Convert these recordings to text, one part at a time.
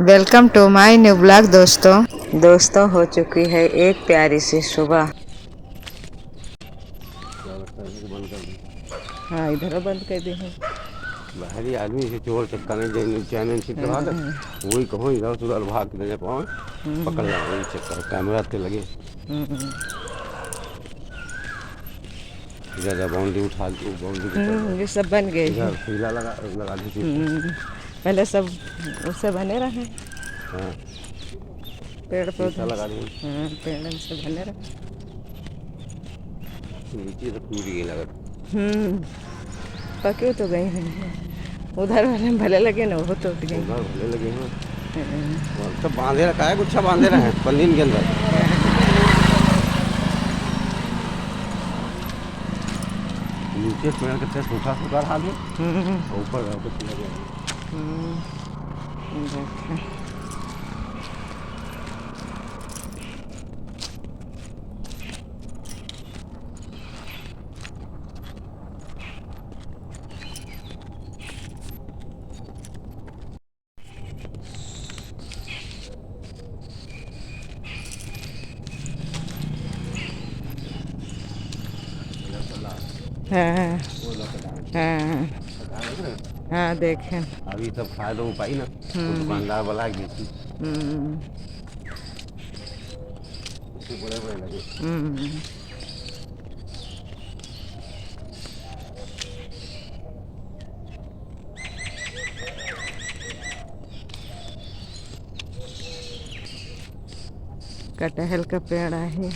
Welcome to my new blog दोस्तों हो चुकी है एक प्यारी सी सुबह। हाँ इधर बंद कर दी है। बाहरी आदमी से चोर चक्का नहीं चैन छिप रहा था, वही कहो इधर उधर भाग के पाओ पकड़ जाओ, वही चक्कर कैमरा पे लगे। इधर बाउंड्री उठा बाउंड्री ये सब बन गए हैं। इधर फीला लगा दी। पहले सब उससे बने रहे। हाँ पेड़ पौधे लगा दी। पेड़ से बने रहे। नीचे तो टूट गई लगा। पके तो गए हैं, उधर वाले भले लगे ना, वो टूट गए। उधर भले लगे हैं, सब बांधे रखा है, गुच्छा बांधे रहे हैं पन्नी के अंदर। नीचे पेड़ कितने सूखा सूखा हाल है, ऊपर हाँ हाँ हाँ देखें। अभी सब खाए तो पाई ना, तो दुकानदार वाला गई बड़े बड़े लगे। कटहल का पेड़ है।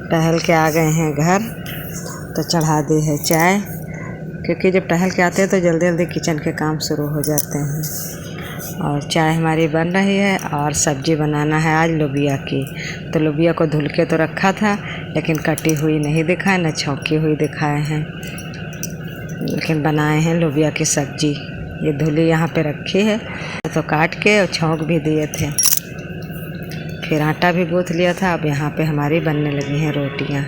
टहल के आ गए हैं घर, तो चढ़ा दी है चाय, क्योंकि जब टहल के आते हैं तो जल्दी जल्दी किचन के काम शुरू हो जाते हैं। और चाय हमारी बन रही है और सब्ज़ी बनाना है आज लोबिया की। तो लोबिया को धुल के तो रखा था, लेकिन कटी हुई नहीं दिखाए, न छौंकी हुई दिखाए हैं, लेकिन बनाए हैं लोबिया की सब्ज़ी। ये धुली यहाँ पे रखी है, तो काट के और छौंक भी दिए थे, फिर आटा भी गूँथ लिया था। अब यहाँ पे हमारी बनने लगी हैं रोटियाँ।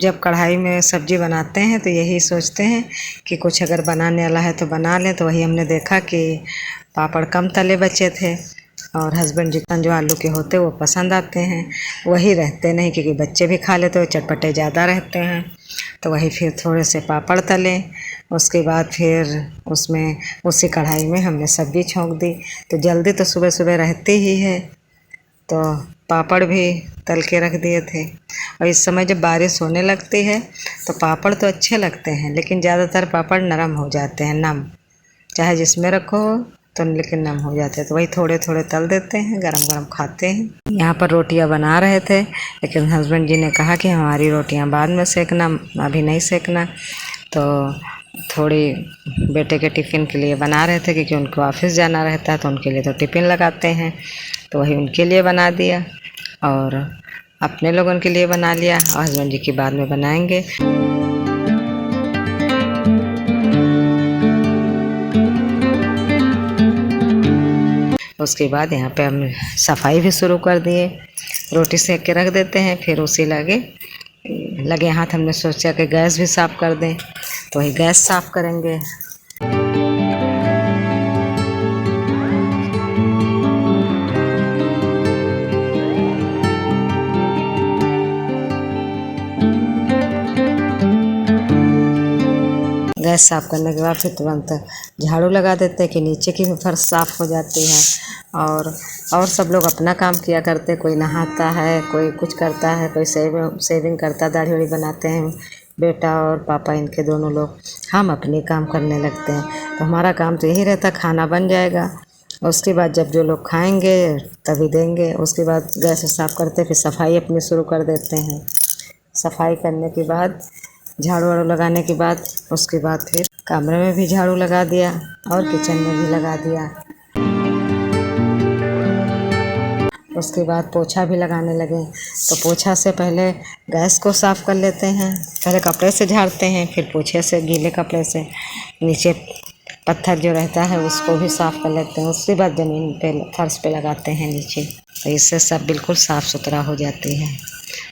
जब कढ़ाई में सब्ज़ी बनाते हैं तो यही सोचते हैं कि कुछ अगर बनाने वाला है तो बना लें। तो वही हमने देखा कि पापड़ कम तले बचे थे, और हस्बैंड जितना जो आलू के होते वो पसंद आते हैं, वही रहते नहीं, क्योंकि बच्चे भी खा लेते, चटपटे ज़्यादा रहते हैं। तो वही फिर थोड़े से पापड़ तले, उसके बाद फिर उसमें उसी कढ़ाई में हमने सब्ज़ी छोंक दी। तो जल्दी तो सुबह सुबह रहती ही है, तो पापड़ भी तल के रख दिए थे। और इस समय जब बारिश होने लगती है तो पापड़ तो अच्छे लगते हैं, लेकिन ज़्यादातर पापड़ नरम हो जाते हैं, नम, चाहे जिसमें रखो तो, लेकिन नम हो जाते हैं। तो वही थोड़े थोड़े तल देते हैं, गरम गरम खाते हैं। यहाँ पर रोटियाँ बना रहे थे, लेकिन हस्बैंड जी ने कहा कि हमारी रोटियाँ बाद में सेकना, अभी नहीं सेकना। तो थोड़ी बेटे के टिफ़िन के लिए बना रहे थे, क्योंकि उनको ऑफिस जाना रहता है, तो उनके लिए तो टिफ़िन लगाते हैं। तो वही उनके लिए बना दिया और अपने लोगों के लिए बना लिया, और हस्बैंड जी की बाद में बनाएंगे। उसके बाद यहाँ पे हम सफाई भी शुरू कर दिए। रोटी सेक के रख देते हैं, फिर उसी लगे हाथ हमने सोचा कि गैस भी साफ़ कर दें, तो वही गैस साफ़ करेंगे। गैस साफ़ करने के बाद फिर तुरंत झाड़ू लगा देते हैं कि नीचे की भी फर्श साफ़ हो जाती है। और सब लोग अपना काम किया करते, कोई नहाता है, कोई कुछ करता है, कोई सेविंग करता, दाढ़ी वाढ़ी बनाते हैं बेटा और पापा, इनके दोनों लोग। हम अपने काम करने लगते हैं। तो हमारा काम तो यही रहता, खाना बन जाएगा, उसके बाद जब जो लोग खाएंगे तभी देंगे। उसके बाद गैस साफ़ करते, फिर सफाई अपनी शुरू कर देते हैं। सफाई करने के बाद, झाड़ू वाड़ू लगाने के बाद, उसके बाद फिर कमरे में भी झाड़ू लगा दिया और किचन में भी लगा दिया। उसके बाद पोछा भी लगाने लगे। तो पोछा से पहले गैस को साफ़ कर लेते हैं, पहले कपड़े से झाड़ते हैं, फिर पोछे से गीले कपड़े से नीचे पत्थर जो रहता है उसको भी साफ़ कर लेते हैं। उसके बाद ज़मीन पे फर्श पे लगाते हैं नीचे, तो इससे सब बिल्कुल साफ़ सुथरा हो जाती है।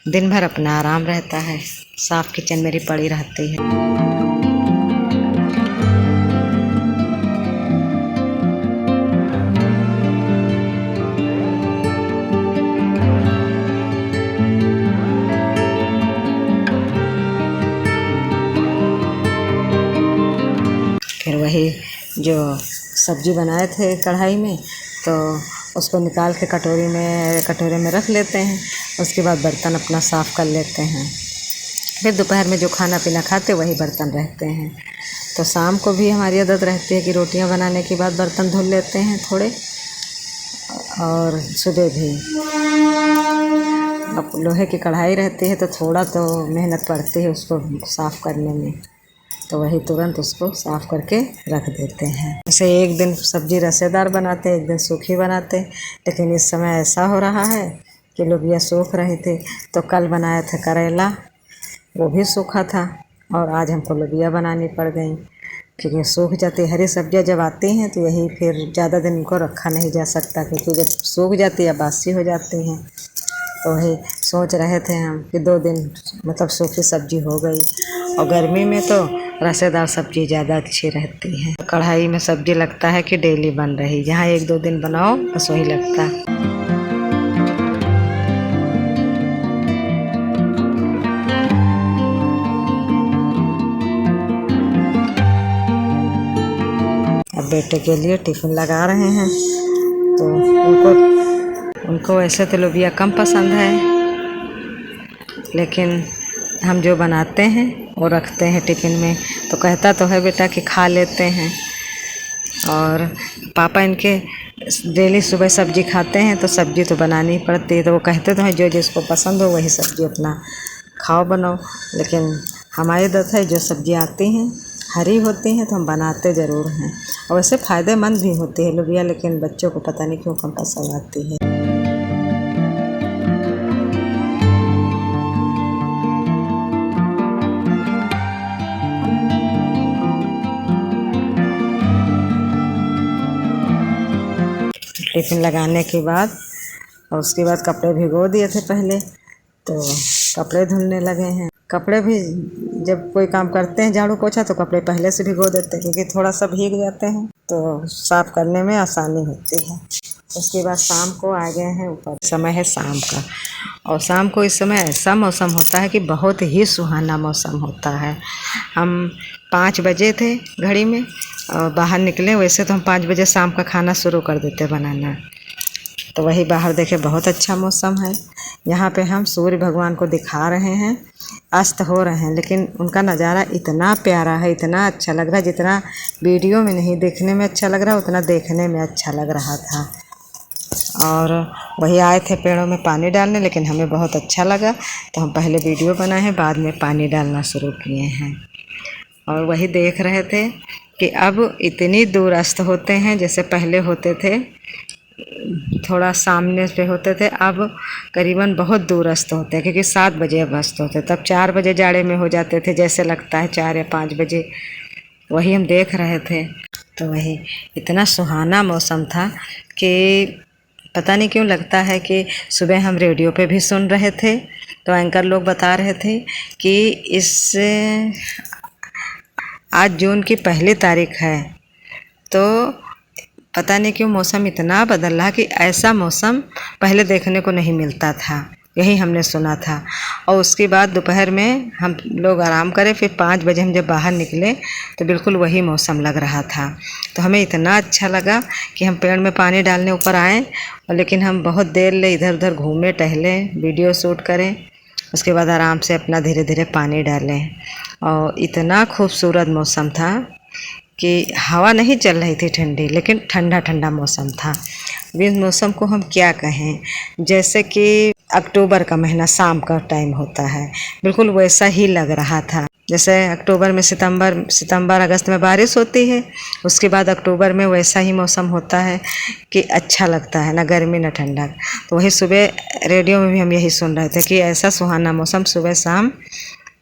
दिन भर अपना आराम रहता है, साफ़ किचन मेरी पड़ी रहती है। फिर वही जो सब्जी बनाए थे कढ़ाई में, तो उसको निकाल के कटोरे में रख लेते हैं। उसके बाद बर्तन अपना साफ़ कर लेते हैं। फिर दोपहर में जो खाना पीना खाते वही बर्तन रहते हैं। तो शाम को भी हमारी आदत रहती है कि रोटियां बनाने के बाद बर्तन धुल लेते हैं थोड़े, और सुबह भी। अब लोहे की कढ़ाई रहती है तो थोड़ा तो मेहनत पड़ती है उसको साफ़ करने में, तो वही तुरंत उसको साफ़ करके रख देते हैं। जैसे एक दिन सब्ज़ी रसेदार बनाते, एक दिन सूखी बनाते, लेकिन इस समय ऐसा हो रहा है कि लोबिया सूख रहे थे। तो कल बनाया था करेला, वो भी सूखा था, और आज हमको लोबिया बनानी पड़ गई क्योंकि सूख जाती। हरी सब्जियां जब आती हैं तो यही फिर ज़्यादा दिन इनको रखा नहीं जा सकता, क्योंकि जब सूख जाती है बासी हो जाती हैं। तो वही सोच रहे थे हम कि 2 दिन मतलब सूखी सब्जी हो गई, और गर्मी में तो रसेदार सब्जी ज़्यादा अच्छी रहती है। कढ़ाई में सब्जी लगता है कि डेली बन रही, जहाँ 1-2 दिन बनाओ बस वही लगता। अब बेटे के लिए टिफ़िन लगा रहे हैं, तो उनको वैसे तो लोबिया कम पसंद है, लेकिन हम जो बनाते हैं वो रखते हैं टिफ़िन में। तो कहता तो है बेटा कि खा लेते हैं, और पापा इनके डेली सुबह सब्ज़ी खाते हैं तो सब्ज़ी तो बनानी ही पड़ती है। तो वो कहते तो हैं जो जिसको पसंद हो वही सब्ज़ी अपना खाओ बनाओ, लेकिन हमारी आदत है जो सब्ज़ी आती हैं हरी होती हैं तो हम बनाते ज़रूर हैं, और वैसे फ़ायदेमंद भी होती है लोबिया, लेकिन बच्चों को पता नहीं क्यों कम पसंद आती है। टिफ़िन लगाने के बाद और उसके बाद कपड़े भिगो दिए थे पहले, तो कपड़े धुलने लगे हैं। कपड़े भी जब कोई काम करते हैं झाड़ू पोछा तो कपड़े पहले से भिगो देते हैं, क्योंकि थोड़ा सा भीग जाते हैं तो साफ़ करने में आसानी होती है। उसके बाद शाम को आ गए हैं ऊपर, समय है शाम का, और शाम को इस समय ऐसा मौसम होता है कि बहुत ही सुहाना मौसम होता है। हम 5 बजे थे घड़ी में और बाहर निकले, वैसे तो हम 5 बजे शाम का खाना शुरू कर देते बनाना। तो वही बाहर देखे बहुत अच्छा मौसम है। यहाँ पे हम सूर्य भगवान को दिखा रहे हैं, अस्त हो रहे हैं, लेकिन उनका नज़ारा इतना प्यारा है, इतना अच्छा लग रहा है, जितना वीडियो में नहीं देखने में अच्छा लग रहा उतना देखने में अच्छा लग रहा था। और वही आए थे पेड़ों में पानी डालने, लेकिन हमें बहुत अच्छा लगा तो हम पहले वीडियो बनाए हैं, बाद में पानी डालना शुरू किए हैं। और वही देख रहे थे कि अब इतनी दूर अस्त होते हैं, जैसे पहले होते थे थोड़ा सामने पे होते थे, अब करीबन बहुत दूर अस्त होते हैं, क्योंकि 7 बजे अब अस्त होते, तब 4 बजे जाड़े में हो जाते थे, जैसे लगता है 4 या 5 बजे। वही हम देख रहे थे, तो वही इतना सुहाना मौसम था कि पता नहीं क्यों लगता है कि सुबह हम रेडियो पे भी सुन रहे थे, तो एंकर लोग बता रहे थे कि आज जून की 1 तारीख है, तो पता नहीं क्यों मौसम इतना बदल रहा कि ऐसा मौसम पहले देखने को नहीं मिलता था। यही हमने सुना था। और उसके बाद दोपहर में हम लोग आराम करें, फिर 5 बजे हम जब बाहर निकले तो बिल्कुल वही मौसम लग रहा था। तो हमें इतना अच्छा लगा कि हम पेड़ में पानी डालने ऊपर आए, और लेकिन हम बहुत देर ले इधर उधर घूमे टहले, वीडियो शूट करें, उसके बाद आराम से अपना धीरे धीरे पानी डालें। और इतना खूबसूरत मौसम था कि हवा नहीं चल रही थी ठंडी, लेकिन ठंडा ठंडा मौसम था। इस मौसम को हम क्या कहें, जैसे कि अक्टूबर का महीना शाम का टाइम होता है, बिल्कुल वैसा ही लग रहा था। जैसे अक्टूबर में सितंबर अगस्त में बारिश होती है, उसके बाद अक्टूबर में वैसा ही मौसम होता है कि अच्छा लगता है, ना गर्मी ना ठंडा। तो वही सुबह रेडियो में भी हम यही सुन रहे थे कि ऐसा सुहाना मौसम सुबह शाम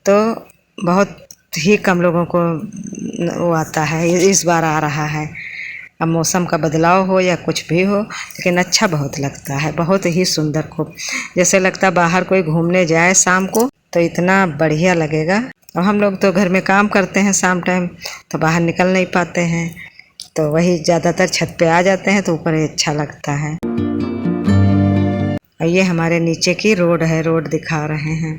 तो बहुत ही कम लोगों को वो आता है, इस बार आ रहा है। अब मौसम का बदलाव हो या कुछ भी हो, लेकिन अच्छा बहुत लगता है, बहुत ही सुंदर खूब। जैसे लगता है बाहर कोई घूमने जाए शाम को तो इतना बढ़िया लगेगा। अब हम लोग तो घर में काम करते हैं शाम टाइम, तो बाहर निकल नहीं पाते हैं, तो वही ज़्यादातर छत पे आ जाते हैं तो ऊपर ही अच्छा लगता है। और ये हमारे नीचे की रोड है, रोड दिखा रहे हैं,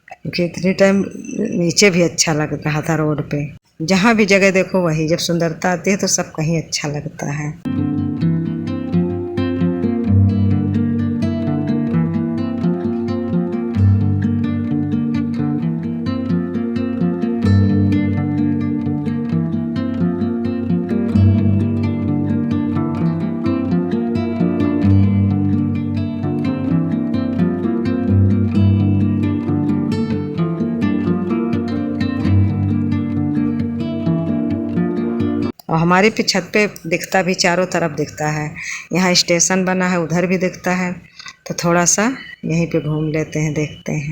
क्योंकि इतनी टाइम नीचे भी अच्छा लग रहा था रोड पे। जहाँ भी जगह देखो वही, जब सुंदरता आती है तो सब कहीं अच्छा लगता है। और हमारे पे छत पे दिखता भी, चारों तरफ दिखता है। यहाँ स्टेशन बना है, उधर भी दिखता है, तो थोड़ा सा यहीं पे घूम लेते हैं, देखते हैं।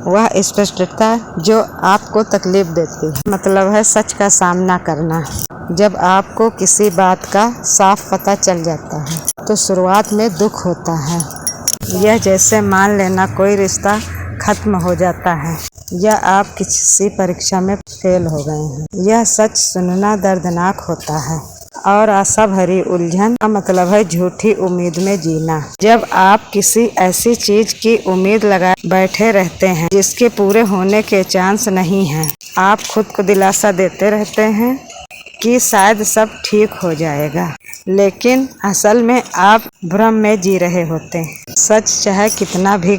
वह स्पष्टता जो आपको तकलीफ देती है, मतलब है सच का सामना करना। जब आपको किसी बात का साफ पता चल जाता है तो शुरुआत में दुख होता है। यह जैसे मान लेना कोई रिश्ता खत्म हो जाता है या आप किसी परीक्षा में फेल हो गए हैं। यह सच सुनना दर्दनाक होता है और आशा भरी उलझन का मतलब है झूठी उम्मीद में जीना। जब आप किसी ऐसी चीज की उम्मीद लगाए बैठे रहते हैं जिसके पूरे होने के चांस नहीं हैं, आप खुद को दिलासा देते रहते हैं कि शायद सब ठीक हो जाएगा, लेकिन असल में आप भ्रम में जी रहे होते हैं। सच चाहे कितना भी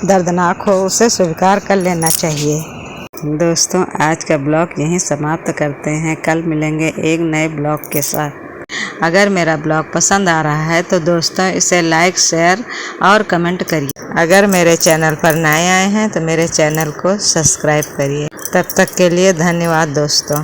दर्दनाक हो, उसे स्वीकार कर लेना चाहिए। दोस्तों, आज का ब्लॉग यहीं समाप्त करते हैं। कल मिलेंगे एक नए ब्लॉग के साथ। अगर मेरा ब्लॉग पसंद आ रहा है तो दोस्तों इसे लाइक, शेयर और कमेंट करिए। अगर मेरे चैनल पर नए आए हैं तो मेरे चैनल को सब्सक्राइब करिए। तब तक के लिए धन्यवाद दोस्तों।